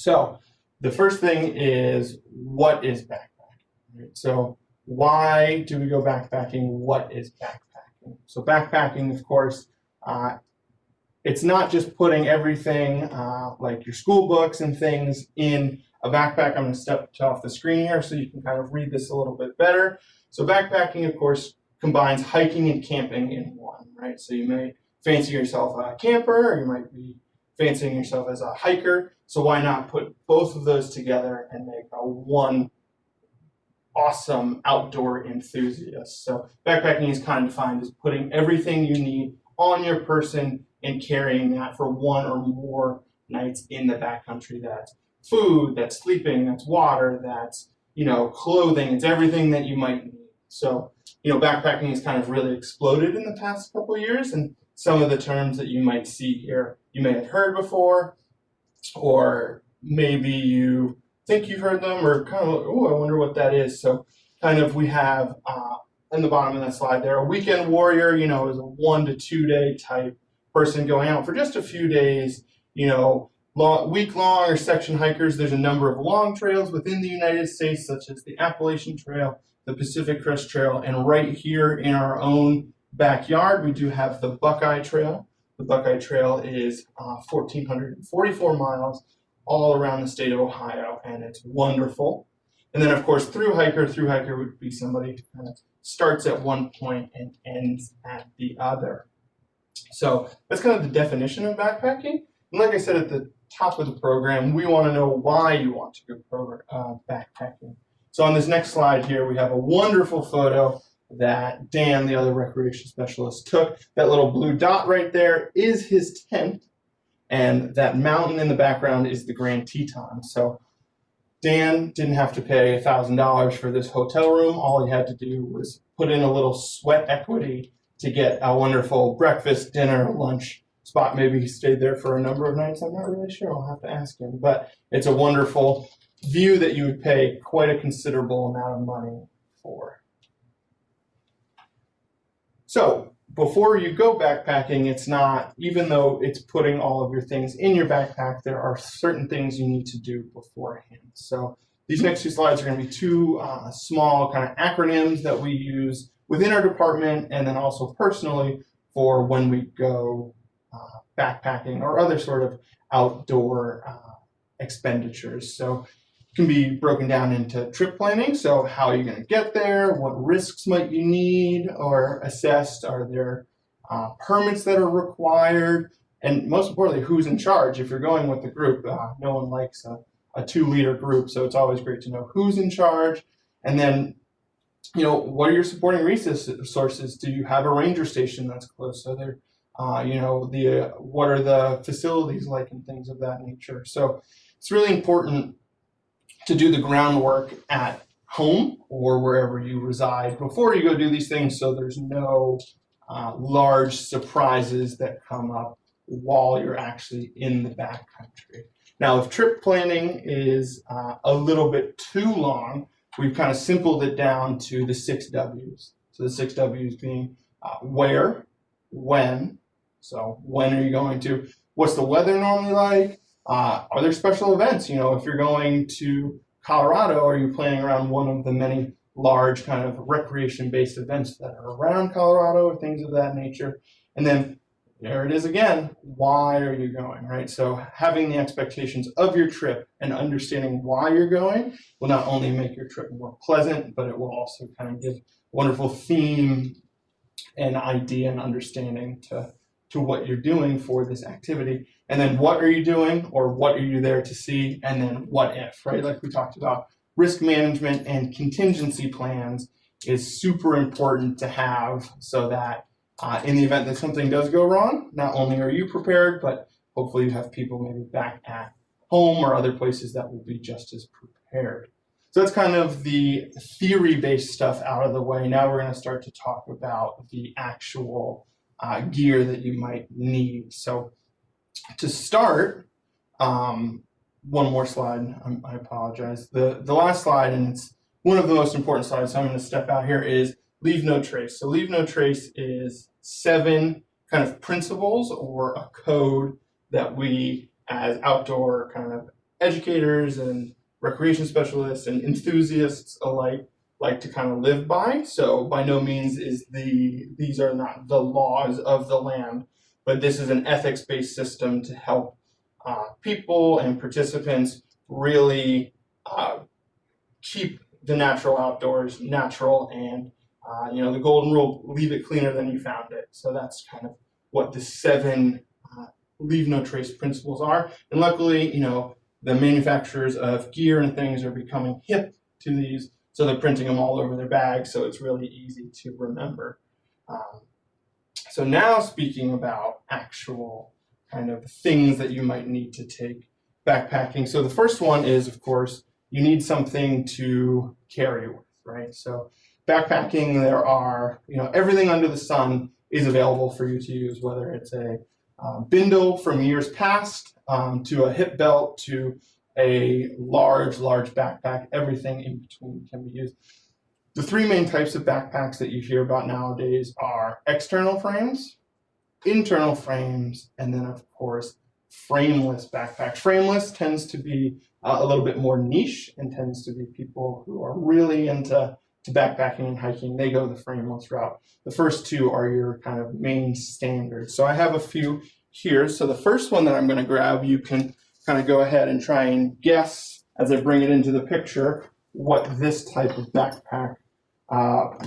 So the first thing is, what is backpacking? Right? So why do we go backpacking? What is backpacking? So backpacking, of course, it's not just putting everything like your school books and things in a backpack. I'm going to step off the screen here so you can kind of read this a little bit better. So backpacking, of course, combines hiking and camping in one, right? So you may fancy yourself a camper, or you might be fancying yourself as a hiker. So why not put both of those together and make a one awesome outdoor enthusiast? So backpacking is kind of defined as putting everything you need on your person and carrying that for one or more nights in the backcountry. That's food, that's sleeping, that's water, that's, clothing, it's everything that you might need. So, backpacking has kind of really exploded in the past couple of years, and some of the terms that you might see here, you may have heard before, or maybe you think you've heard them, or kind of, oh, I wonder what that is. So kind of we have in the bottom of that slide there, a weekend warrior, is a 1 to 2 day type person going out for just a few days, week-long or section hikers. There's a number of long trails within the United States, such as the Appalachian Trail, the Pacific Crest Trail, and right here in our own backyard, we do have the Buckeye Trail. The Buckeye Trail is 1,444 miles all around the state of Ohio, and it's wonderful. And then, of course, through hiker would be somebody who kind of starts at one point and ends at the other. So that's kind of the definition of backpacking. And like I said at the top of the program, we want to know why you want to go backpacking. So on this next slide here, we have a wonderful photo that Dan, the other recreation specialist, took. That little blue dot right there is his tent, and that mountain in the background is the Grand Teton. So Dan didn't have to pay $1,000 for this hotel room. All he had to do was put in a little sweat equity to get a wonderful breakfast, dinner, lunch spot. Maybe he stayed there for a number of nights. I'm not really sure. I'll have to ask him. But it's a wonderful view that you would pay quite a considerable amount of money for. So before you go backpacking, it's not, even though it's putting all of your things in your backpack, there are certain things you need to do beforehand. So these next two slides are going to be two small kind of acronyms that we use within our department and then also personally for when we go backpacking or other sort of outdoor expenditures. So it can be broken down into trip planning. So how are you going to get there? What risks might you need or assessed? Are there permits that are required? And most importantly, who's in charge? If you're going with the group, no one likes a 2-leader group. So it's always great to know who's in charge. And then, what are your supporting resources? Do you have a ranger station that's close? So there, what are the facilities like and things of that nature? So it's really important to do the groundwork at home or wherever you reside before you go do these things, so there's no large surprises that come up while you're actually in the backcountry. Now, if trip planning is a little bit too long, we've kind of simpled it down to the 6 W's. So the 6 W's being where, when. So when are you going to? What's the weather normally like? Are there special events? If you're going to Colorado, are you planning around one of the many large kind of recreation-based events that are around Colorado or things of that nature? And then there it is again, why are you going, right? So having the expectations of your trip and understanding why you're going will not only make your trip more pleasant, but it will also kind of give wonderful theme and idea and understanding to what you're doing for this activity. And then what are you doing, or what are you there to see? And then what if, right? Like we talked about, risk management and contingency plans is super important to have so that in the event that something does go wrong, not only are you prepared, but hopefully you have people maybe back at home or other places that will be just as prepared. So that's kind of the theory-based stuff out of the way. Now we're going to start to talk about the actual gear that you might need. So to start, one more slide, I apologize. The last slide, and it's one of the most important slides, so I'm going to step out here, is leave no trace. So leave no trace is 7 kind of principles or a code that we as outdoor kind of educators and recreation specialists and enthusiasts alike like to kind of live by. So by no means these are not the laws of the land, but this is an ethics-based system to help people and participants really keep the natural outdoors natural, and the golden rule: leave it cleaner than you found it. So that's kind of what the 7 leave no trace principles are. And luckily, the manufacturers of gear and things are becoming hip to these, so they're printing them all over their bags, so it's really easy to remember. So now, speaking about actual kind of things that you might need to take backpacking. So the first one is, of course, you need something to carry with, right? So backpacking, there are, everything under the sun is available for you to use, whether it's a bindle from years past, to a hip belt, to a large backpack. Everything in between can be used. The 3 main types of backpacks that you hear about nowadays are external frames, internal frames, and then, of course, frameless backpacks. Frameless tends to be a little bit more niche, and tends to be people who are really into backpacking and hiking. They go the frameless route. The first 2 are your kind of main standards. So I have a few here. So the first one that I'm going to grab, you can kind of go ahead and try and guess as I bring it into the picture what this type of backpack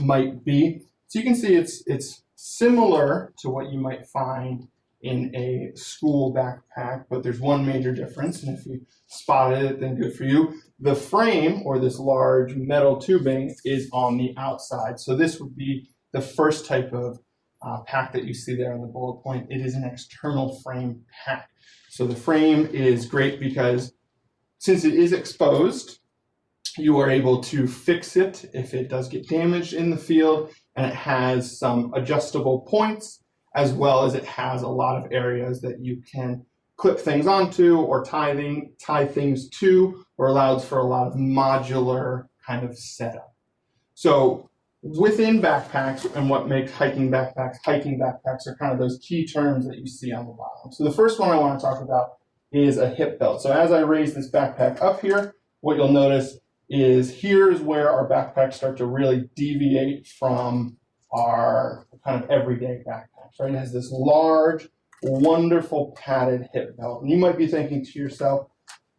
might be. So you can see it's similar to what you might find in a school backpack, but there's one major difference, and if you spotted it, then good for you. The frame, or this large metal tubing, is on the outside. So this would be the first type of pack that you see there on the bullet point. It is an external frame pack. So the frame is great because since it is exposed, you are able to fix it if it does get damaged in the field, and it has some adjustable points, as well as it has a lot of areas that you can clip things onto or tie things to, or allows for a lot of modular kind of setup. So within backpacks, and what makes hiking backpacks are kind of those key terms that you see on the bottom. So the first one I want to talk about is a hip belt. So as I raise this backpack up here, what you'll notice is here's where our backpacks start to really deviate from our kind of everyday backpacks, right? It has this large, wonderful padded hip belt. And you might be thinking to yourself,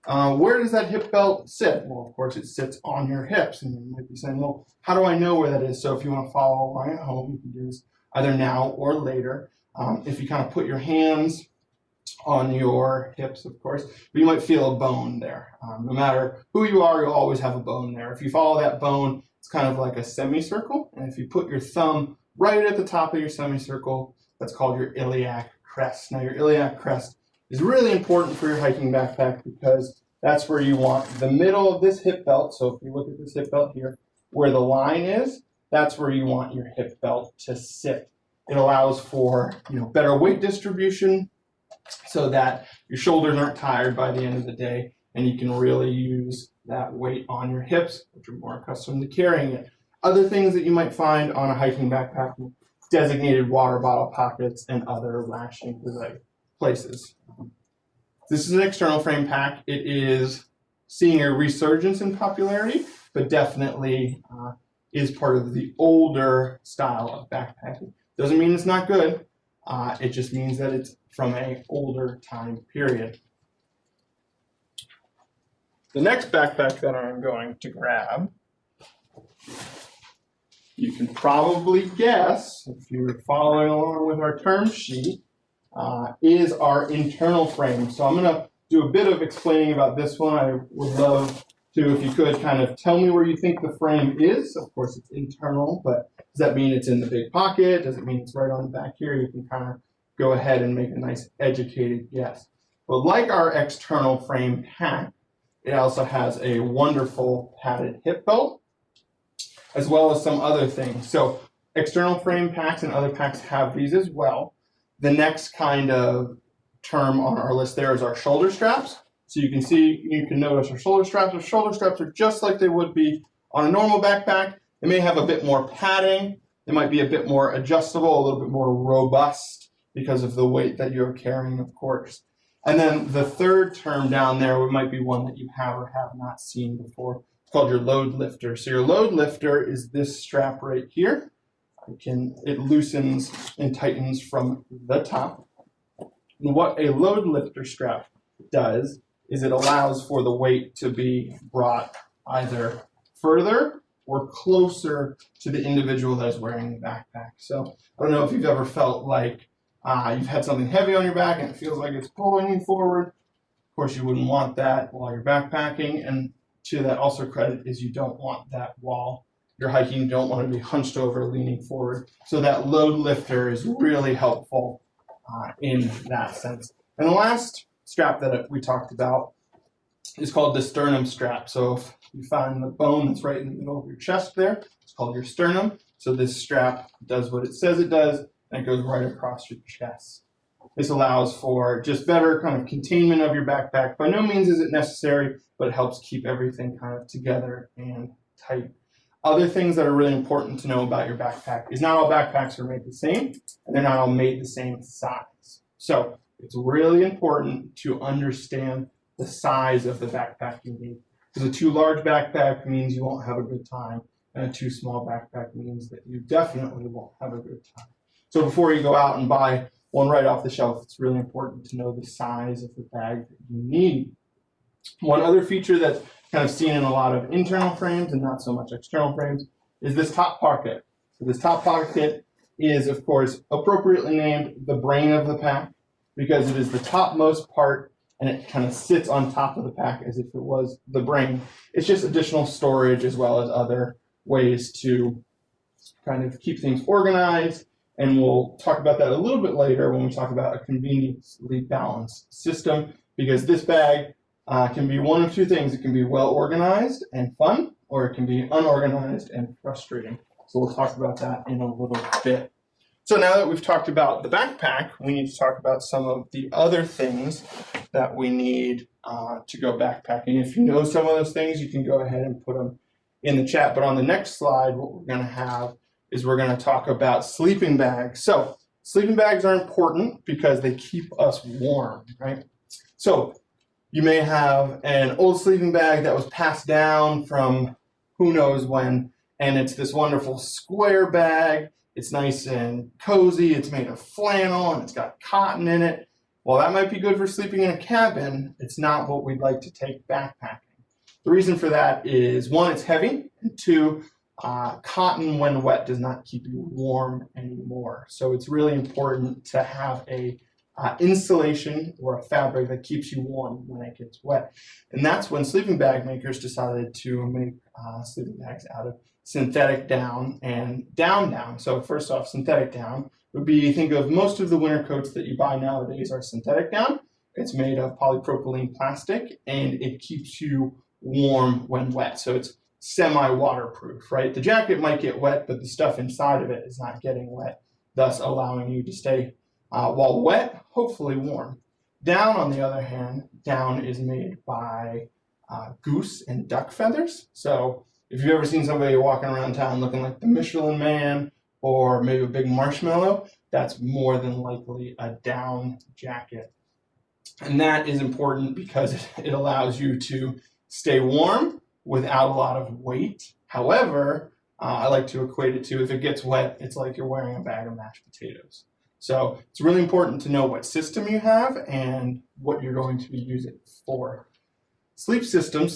where does that hip belt sit? Well, of course, it sits on your hips. And you might be saying, well, how do I know where that is? So if you want to follow along at home, you can do this either now or later. If you kind of put your hands on your hips, of course, but you might feel a bone there. No matter who you are, you'll always have a bone there. If you follow that bone, it's kind of like a semicircle. And if you put your thumb right at the top of your semicircle, that's called your iliac crest. Now, your iliac crest is really important for your hiking backpack because that's where you want the middle of this hip belt. So if you look at this hip belt here, where the line is, that's where you want your hip belt to sit. It allows for, better weight distribution so that your shoulders aren't tired by the end of the day, and you can really use that weight on your hips, which are more accustomed to carrying it. Other things that you might find on a hiking backpack: designated water bottle pockets and other lashing places. This is an external frame pack. It is seeing a resurgence in popularity, but definitely is part of the older style of backpacking. Doesn't mean it's not good. It just means that it's from an older time period. The next backpack that I'm going to grab, you can probably guess, if you're following along with our term sheet, is our internal frame. So I'm going to do a bit of explaining about this one. I would love to, if you could, kind of tell me where you think the frame is. Of course, it's internal, but does that mean it's in the big pocket? Does it mean it's right on the back here? You can kind of go ahead and make a nice educated guess. But like our external frame pack, it also has a wonderful padded hip belt, as well as some other things. So external frame packs and other packs have these as well. The next kind of term on our list there is our shoulder straps. So you can notice our shoulder straps. Our shoulder straps are just like they would be on a normal backpack. They may have a bit more padding. They might be a bit more adjustable, a little bit more robust because of the weight that you're carrying, of course. And then the third term down there might be one that you have or have not seen before. It's called your load lifter. So your load lifter is this strap right here. It loosens and tightens from the top. And what a load lifter strap does is it allows for the weight to be brought either further or closer to the individual that is wearing the backpack. So I don't know if you've ever felt like you've had something heavy on your back and it feels like it's pulling you forward. Of course, you wouldn't want that while you're backpacking. And to that also credit is you don't want that while you're hiking. You don't want to be hunched over, leaning forward. So that load lifter is really helpful in that sense. And the last strap that we talked about is called the sternum strap. So if you find the bone that's right in the middle of your chest there, it's called your sternum. So this strap does what it says it does, and it goes right across your chest. This allows for just better kind of containment of your backpack. By no means is it necessary, but it helps keep everything kind of together and tight. Other things that are really important to know about your backpack is not all backpacks are made the same, and they're not all made the same size. So it's really important to understand the size of the backpack you need. Because a too large backpack means you won't have a good time, and a too small backpack means that you definitely won't have a good time. So before you go out and buy one right off the shelf, it's really important to know the size of the bag that you need. One other feature that's kind of seen in a lot of internal frames and not so much external frames is this top pocket. So this top pocket is, of course, appropriately named the brain of the pack because it is the topmost part and it kind of sits on top of the pack as if it was the brain. It's just additional storage as well as other ways to kind of keep things organized. And we'll talk about that a little bit later when we talk about a conveniently balanced system, because this bag can be one of two things. It can be well organized and fun, or it can be unorganized and frustrating. So we'll talk about that in a little bit. So now that we've talked about the backpack, we need to talk about some of the other things that we need to go backpacking. If you know some of those things, you can go ahead and put them in the chat. But on the next slide, what we're going to have is we're going to talk about sleeping bags. So sleeping bags are important because they keep us warm, right? So you may have an old sleeping bag that was passed down from who knows when, and it's this wonderful square bag. It's nice and cozy. It's made of flannel and it's got cotton in it. While that might be good for sleeping in a cabin, it's not what we'd like to take backpacking. The reason for that is, one, it's heavy, and two, cotton when wet does not keep you warm anymore. So it's really important to have a insulation or a fabric that keeps you warm when it gets wet. And that's when sleeping bag makers decided to make sleeping bags out of synthetic down and down. So first off, synthetic down would be, think of most of the winter coats that you buy nowadays are synthetic down. It's made of polypropylene plastic and it keeps you warm when wet. So it's semi-waterproof, right? The jacket might get wet, but the stuff inside of it is not getting wet, thus allowing you to stay, while wet, hopefully warm. Down, on the other hand, down is made by goose and duck feathers. So if you've ever seen somebody walking around town looking like the Michelin Man or maybe a big marshmallow, that's more than likely a down jacket. And that is important because it allows you to stay warm without a lot of weight. However, I like to equate it to, if it gets wet, it's like you're wearing a bag of mashed potatoes. So it's really important to know what system you have and what you're going to be using it for. Sleep system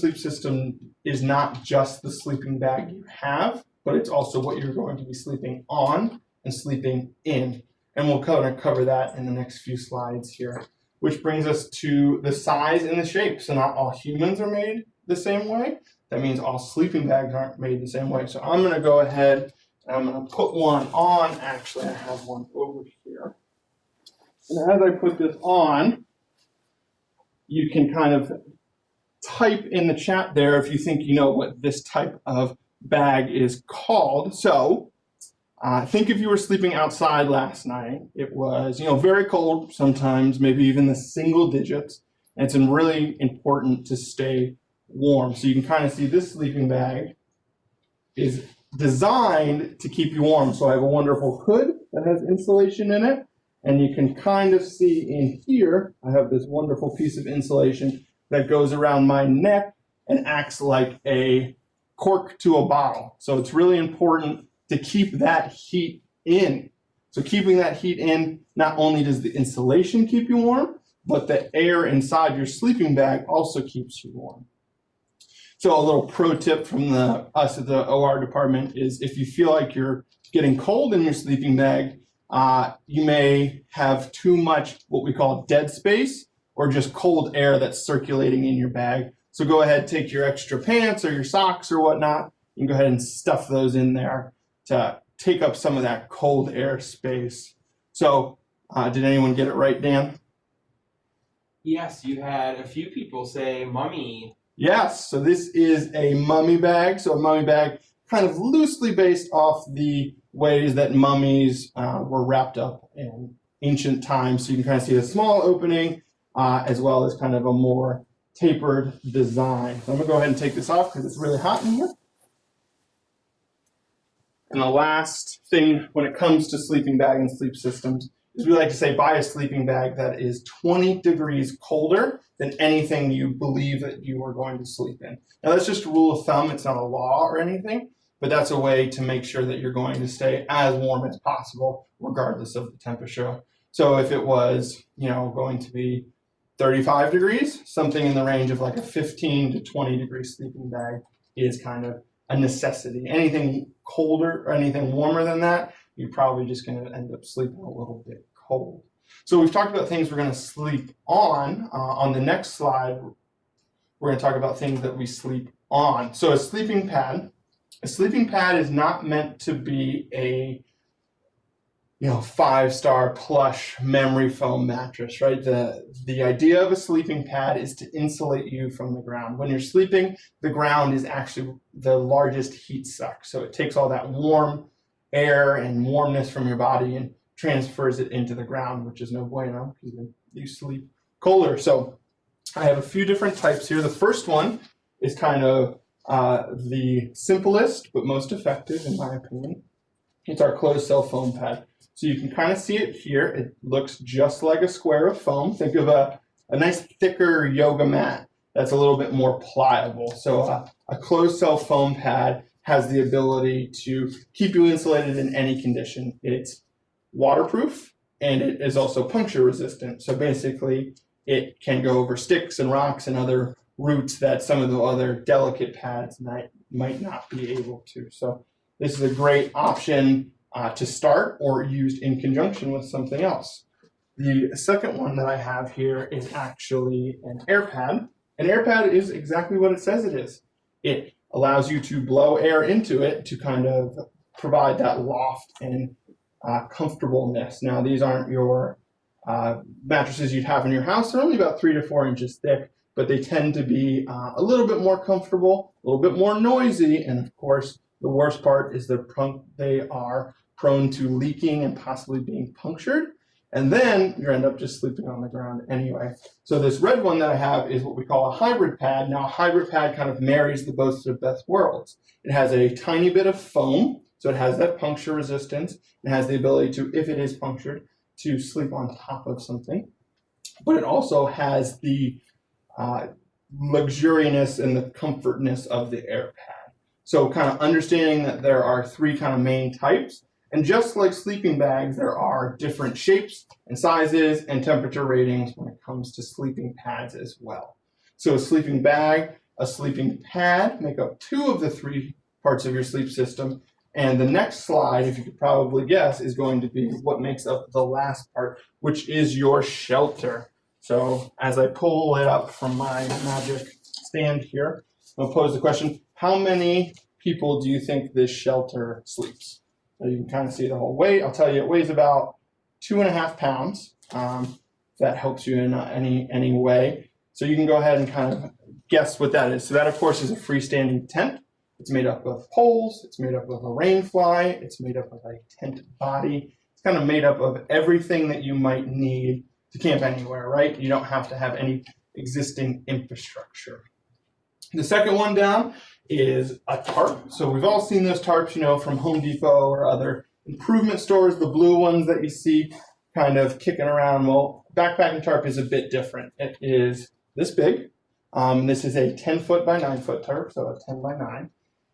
is not just the sleeping bag you have, but it's also what you're going to be sleeping on and sleeping in. And we'll kind of cover that in the next few slides here, which brings us to the size and the shape. So not all humans are made the same way. That means all sleeping bags aren't made the same way. So I'm going to go ahead and I'm going to put one on. Actually, I have one over here. And as I put this on, you can kind of type in the chat there if you think you know what this type of bag is called. So think if you were sleeping outside last night. It was, very cold sometimes, maybe even the single digits. And it's really important to stay warm. So you can kind of see this sleeping bag is designed to keep you warm. So I have a wonderful hood that has insulation in it. And you can kind of see in here, I have this wonderful piece of insulation that goes around my neck and acts like a cork to a bottle. So it's really important to keep that heat in. So keeping that heat in, not only does the insulation keep you warm, but the air inside your sleeping bag also keeps you warm. So a little pro tip from us at the OR department is if you feel like you're getting cold in your sleeping bag, you may have too much what we call dead space or just cold air that's circulating in your bag. So go ahead, take your extra pants or your socks or whatnot, and go ahead and stuff those in there to take up some of that cold air space. So did anyone get it right, Dan? Yes, you had a few people say mummy. Yes, so this is a mummy bag. So a mummy bag kind of loosely based off the ways that mummies were wrapped up in ancient times. So you can kind of see a small opening as well as kind of a more tapered design. So I'm gonna go ahead and take this off because it's really hot in here. And the last thing when it comes to sleeping bag and sleep systems is we like to say buy a sleeping bag that is 20 degrees colder than anything you believe that you are going to sleep in. Now that's just a rule of thumb, it's not a law or anything, but that's a way to make sure that you're going to stay as warm as possible regardless of the temperature. So if it was, going to be 35 degrees, something in the range of like a 15 to 20 degree sleeping bag is kind of a necessity. Anything colder or anything warmer than that, you're probably just going to end up sleeping a little bit cold. So we've talked about things we're going to sleep on. On the next slide, we're going to talk about things that we sleep on. So a sleeping pad is not meant to be a 5-star plush memory foam mattress, right? The idea of a sleeping pad is to insulate you from the ground. When you're sleeping, the ground is actually the largest heat suck. So it takes all that warm air and warmness from your body and transfers it into the ground, which is no bueno because you sleep colder. So I have a few different types here. The first one is kind of the simplest but most effective in my opinion. It's our closed cell foam pad. So you can kind of see it here. It looks just like a square of foam. Think of a nice thicker yoga mat that's a little bit more pliable. So a closed cell foam pad has the ability to keep you insulated in any condition. It's waterproof and it is also puncture resistant. So basically it can go over sticks and rocks and other roots that some of the other delicate pads might not be able to. So this is a great option to start or used in conjunction with something else. The second one that I have here is actually an air pad. An air pad is exactly what it says it is. It allows you to blow air into it to kind of provide that loft and comfortableness. Now these aren't your mattresses you'd have in your house. They're only about 3 to 4 inches thick, but they tend to be a little bit more comfortable, a little bit more noisy, and of course the worst part is they are prone to leaking and possibly being punctured. And then you end up just sleeping on the ground anyway. So this red one that I have is what we call a hybrid pad. Now a hybrid pad kind of marries the both of best worlds. It has a tiny bit of foam, so it has that puncture resistance. It has the ability to, if it is punctured, to sleep on top of something. But it also has the luxuriousness and the comfortness of the air pad. So kind of understanding that there are 3 kind of main types. And just like sleeping bags, there are different shapes and sizes and temperature ratings when it comes to sleeping pads as well. So a sleeping bag, a sleeping pad make up 2 of the 3 parts of your sleep system. And the next slide, if you could probably guess, is going to be what makes up the last part, which is your shelter. So as I pull it up from my magic stand here, I'll pose the question, how many people do you think this shelter sleeps? So you can kind of see the whole weight. I'll tell you, it weighs about 2.5 pounds. That helps you in any way. So you can go ahead and kind of guess what that is. So that, of course, is a freestanding tent. It's made up of poles. It's made up of a rain fly. It's made up of a tent body. It's kind of made up of everything that you might need to camp anywhere, right? You don't have to have any existing infrastructure. The second one down is a tarp. So we've all seen those tarps, from Home Depot or other improvement stores, the blue ones that you see. kind of kicking around. Well, backpacking tarp is a bit different. It is this big. This is a 10-foot by 9-foot tarp, so a 10 by 9.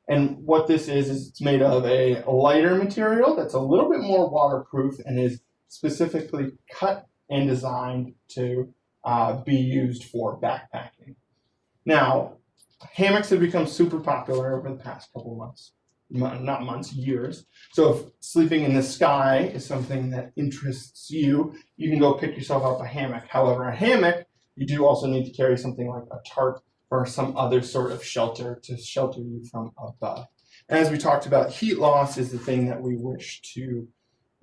And what this is it's made of a lighter material that's a little bit more waterproof and is specifically cut and designed to be used for backpacking. Now, hammocks have become super popular over the past couple of months. Not months, years. So if sleeping in the sky is something that interests you, you can go pick yourself up a hammock. However, a hammock, you do also need to carry something like a tarp or some other sort of shelter to shelter you from above. And as we talked about, heat loss is the thing that we wish to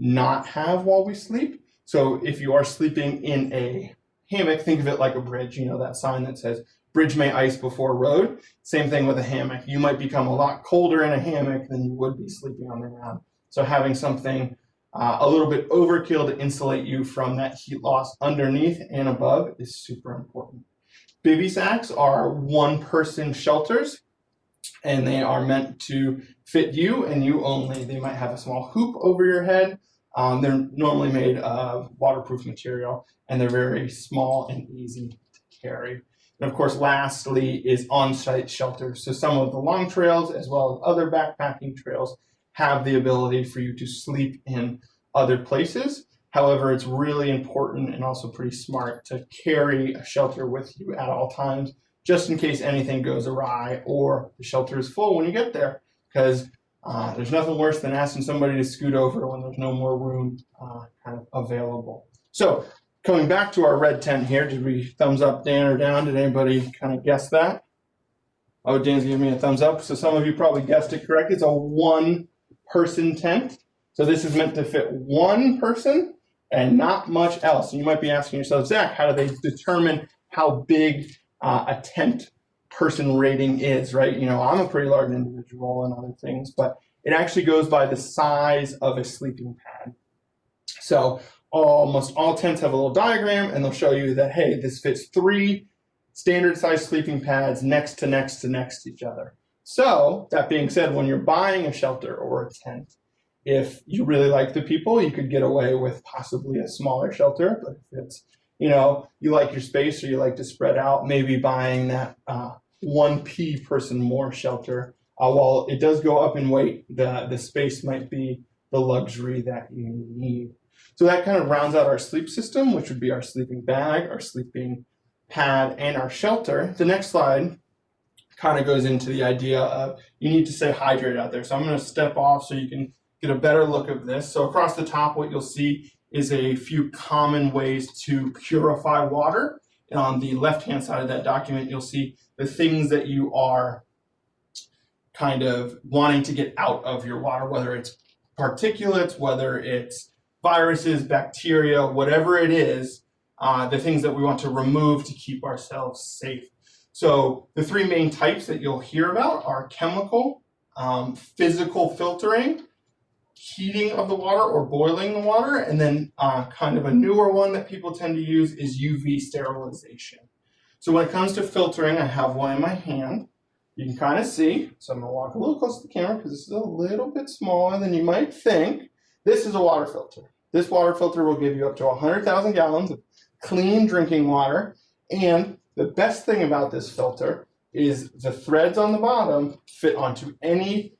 not have while we sleep. So if you are sleeping in a hammock, think of it like a bridge, you know, that sign that says, bridge may ice before road. Same thing with a hammock. You might become a lot colder in a hammock than you would be sleeping on the ground. So having something a little bit overkill to insulate you from that heat loss underneath and above is super important. Bivy sacks are one-person shelters, and they are meant to fit you and you only. They might have a small hoop over your head. They're normally made of waterproof material, and they're very small and easy to carry. And of course, lastly is on-site shelters. So some of the long trails, as well as other backpacking trails, have the ability for you to sleep in other places. However, it's really important and also pretty smart to carry a shelter with you at all times, just in case anything goes awry or the shelter is full when you get there. Because there's nothing worse than asking somebody to scoot over when there's no more room kind of available. So coming back to our red tent here, did we thumbs up Dan or down? Did anybody kind of guess that? Oh, Dan's giving me a thumbs up. So some of you probably guessed it correct. It's a one-person tent. So this is meant to fit one person and not much else. And you might be asking yourself, Zach, how do they determine how big a tent person rating is, right? You know, I'm a pretty large individual and other things, but it actually goes by the size of a sleeping pad. So almost all tents have a little diagram, and they'll show you that, hey, this fits 3 standard size sleeping pads next to each other. So that being said, when you're buying a shelter or a tent, if you really like the people, you could get away with possibly a smaller shelter. But if it's, you know, you like your space or you like to spread out, maybe buying that 1P person more shelter. While it does go up in weight, the space might be the luxury that you need. So that kind of rounds out our sleep system, which would be our sleeping bag, our sleeping pad, and our shelter. The next slide kind of goes into the idea of you need to stay hydrated out there. So I'm going to step off so you can get a better look of this. So across the top, what you'll see is a few common ways to purify water. And on the left-hand side of that document, you'll see the things that you are kind of wanting to get out of your water, whether it's particulates, whether it's viruses, bacteria, whatever it is, the things that we want to remove to keep ourselves safe. So the 3 main types that you'll hear about are chemical, physical filtering, heating of the water or boiling the water, and then kind of a newer one that people tend to use is UV sterilization. So when it comes to filtering, I have one in my hand. You can kind of see, so I'm going to walk a little close to the camera because this is a little bit smaller than you might think. This is a water filter. This water filter will give you up to 100,000 gallons of clean drinking water. And the best thing about this filter is the threads on the bottom fit onto any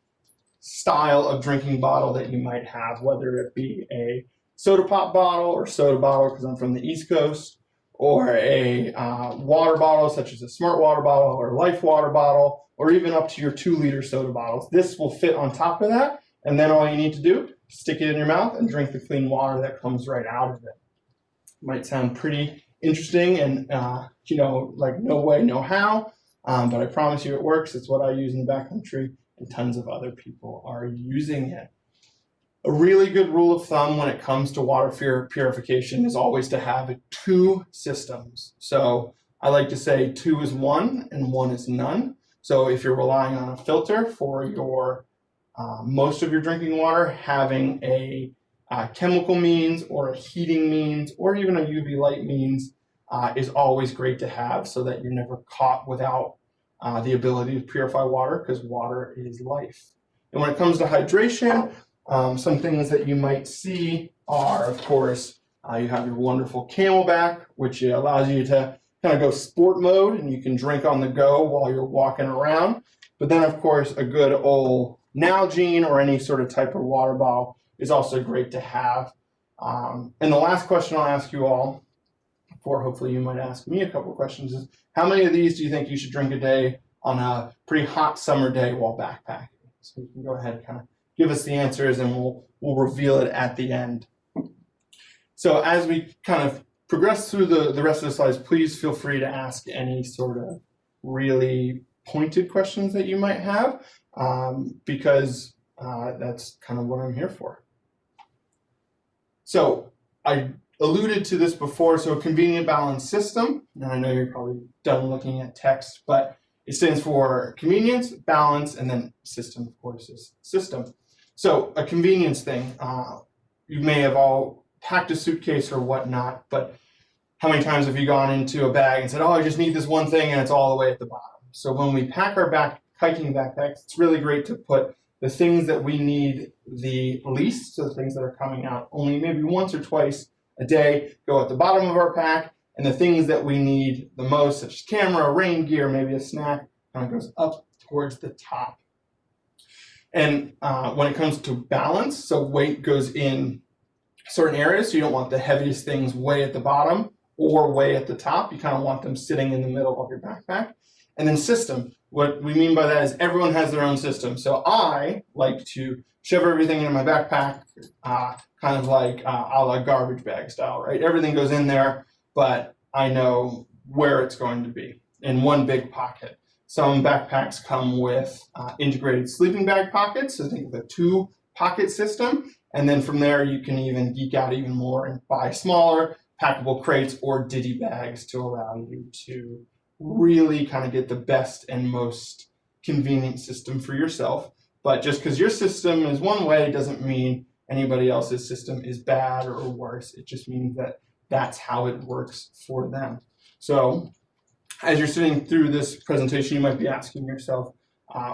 style of drinking bottle that you might have, whether it be a soda pop bottle or soda bottle, because I'm from the East Coast, or a water bottle, such as a Smart Water bottle or Life Water bottle, or even up to your 2-liter soda bottles. This will fit on top of that, and then all you need to do is stick it in your mouth and drink the clean water that comes right out of it. Might sound pretty interesting and, you know, like no way, no how, but I promise you it works. It's what I use in the backcountry, and tons of other people are using it. A really good rule of thumb when it comes to water purification is always to have 2 systems. So I like to say 2 is 1 and 1 is none. So if you're relying on a filter for your most of your drinking water, having a chemical means or a heating means or even a UV light means is always great to have, so that you're never caught without the ability to purify water, because water is life. And when it comes to hydration, some things that you might see are, of course, You have your wonderful Camelback, which allows you to kind of go sport mode, and you can drink on the go while you're walking around. But then, of course, a good old Nalgene or any sort of type of water bottle is also great to have. And the last question I'll ask you all, before hopefully you might ask me a couple questions, is how many of these do you think you should drink a day on a pretty hot summer day while backpacking? So you can go ahead and kind of give us the answers, and we'll reveal it at the end. So as we kind of progress through the rest of the slides, please feel free to ask any sort of really pointed questions that you might have, because that's kind of what I'm here for. So I alluded to this before, so a convenient balanced system, and I know you're probably done looking at text, but it stands for convenience, balance, and then system, of course, is system. So a convenience thing, you may have all packed a suitcase or whatnot, but how many times have you gone into a bag and said, oh, I just need this one thing, and it's all the way at the bottom? So when we pack our hiking backpacks, it's really great to put the things that we need the least, so the things that are coming out only maybe once or twice a day, go at the bottom of our pack, and the things that we need the most, such as camera, rain gear, maybe a snack, kind of goes up towards the top. And when it comes to balance, so weight goes in certain areas, so you don't want the heaviest things way at the bottom or way at the top. You kind of want them sitting in the middle of your backpack. And then system, what we mean by that is everyone has their own system. So I like to shove everything into my backpack, kind of like a la garbage bag style, right? Everything goes in there, but I know where it's going to be in one big pocket. Some backpacks come with integrated sleeping bag pockets, so think of a 2-pocket system, and then from there you can even geek out even more and buy smaller packable crates or ditty bags to allow you to really kind of get the best and most convenient system for yourself. But just because your system is one way doesn't mean anybody else's system is bad or worse. It just means that that's how it works for them. So as you're sitting through this presentation, you might be asking yourself,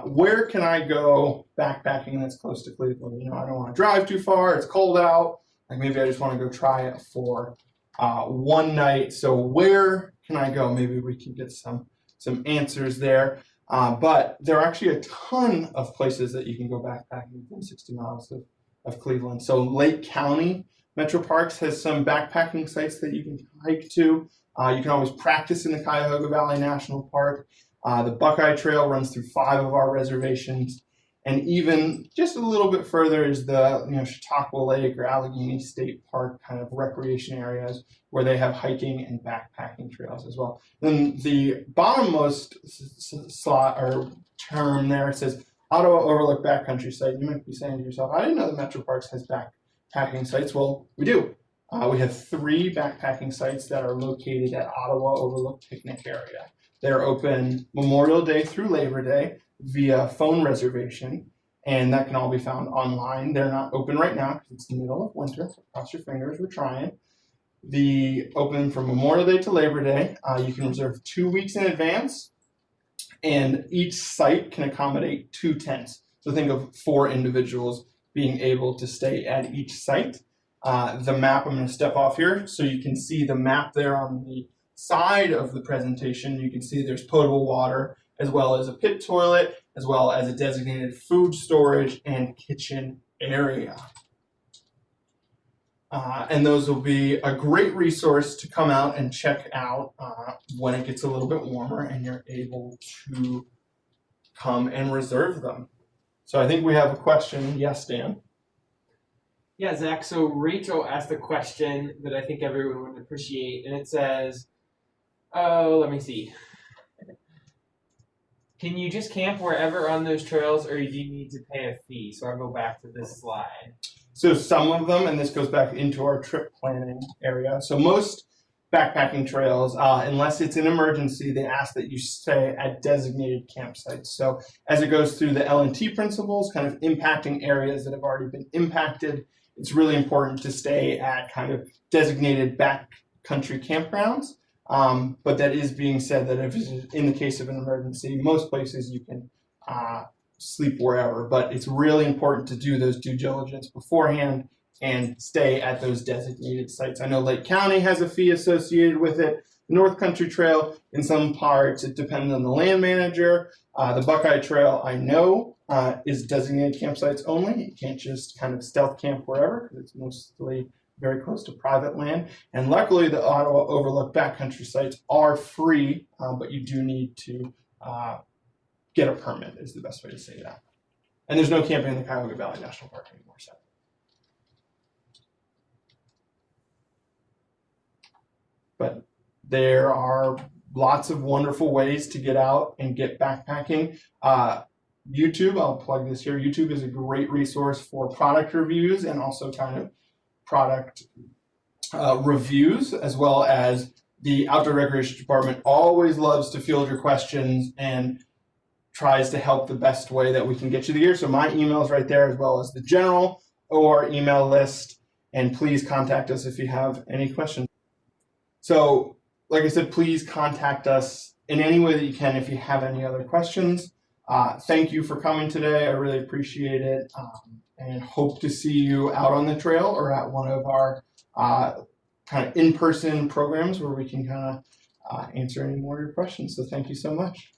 where can I go backpacking that's close to Cleveland? You know, I don't want to drive too far, it's cold out, like maybe I just want to go try it for one night. So where can I go? Maybe we can get some answers there. But there are actually a ton of places that you can go backpacking within 60 miles of Cleveland. So Lake County Metro Parks has some backpacking sites that you can hike to. You can always practice in the Cuyahoga Valley National Park. The Buckeye Trail runs through 5 of our reservations. And even just a little bit further is the Chautauqua Lake or Allegheny State Park kind of recreation areas where they have hiking and backpacking trails as well. Then the bottommost slot or term there says Ottawa Overlook Backcountry Site. You might be saying to yourself, I didn't know the Metro Parks has backpacking sites. Well, we do. We have 3 backpacking sites that are located at Ottawa Overlook Picnic Area. They're open Memorial Day through Labor Day via phone reservation, and that can all be found online. They're not open right now because it's the middle of winter. So cross your fingers, we're trying. The open from Memorial Day to Labor Day. You can reserve 2 weeks in advance, and each site can accommodate 2 tents. So think of 4 individuals being able to stay at each site. The map, I'm going to step off here so you can see the map there on the side of the presentation. You can see there's potable water, as well as a pit toilet, as well as a designated food storage and kitchen area. And those will be a great resource to come out and check out when it gets a little bit warmer and you're able to come and reserve them. So I think we have a question. Yes, Dan? Yeah, Zach, so Rachel asked a question that I think everyone would appreciate, and it says, let me see. Can you just camp wherever on those trails, or do you need to pay a fee? So I'll go back to this slide. So some of them, and this goes back into our trip planning area. So most backpacking trails, unless it's an emergency, they ask that you stay at designated campsites. So as it goes through the L&T principles, kind of impacting areas that have already been impacted, it's really important to stay at kind of designated backcountry campgrounds. But that is being said that if in the case of an emergency, most places you can sleep wherever, but it's really important to do those due diligence beforehand, and stay at those designated sites. I know Lake County has a fee associated with it. North Country Trail, in some parts, it depends on the land manager. The Buckeye Trail, I know, is designated campsites only. You can't just kind of stealth camp wherever because it's mostly very close to private land. And luckily, the Ottawa Overlook backcountry sites are free, but you do need to get a permit, is the best way to say that. And there's no camping in the Cuyahoga Valley National Park anymore. So. But there are lots of wonderful ways to get out and get backpacking. YouTube, I'll plug this here. YouTube is a great resource for product reviews and also kind of product reviews, as well as the Outdoor Recreation Department always loves to field your questions and tries to help the best way that we can get you the gear. So my email is right there, as well as the general or email list. And please contact us if you have any questions. So, like I said, please contact us in any way that you can if you have any other questions. Thank you for coming today. I really appreciate it, and hope to see you out on the trail or at one of our kind of in-person programs where we can kind of answer any more of your questions. So thank you so much.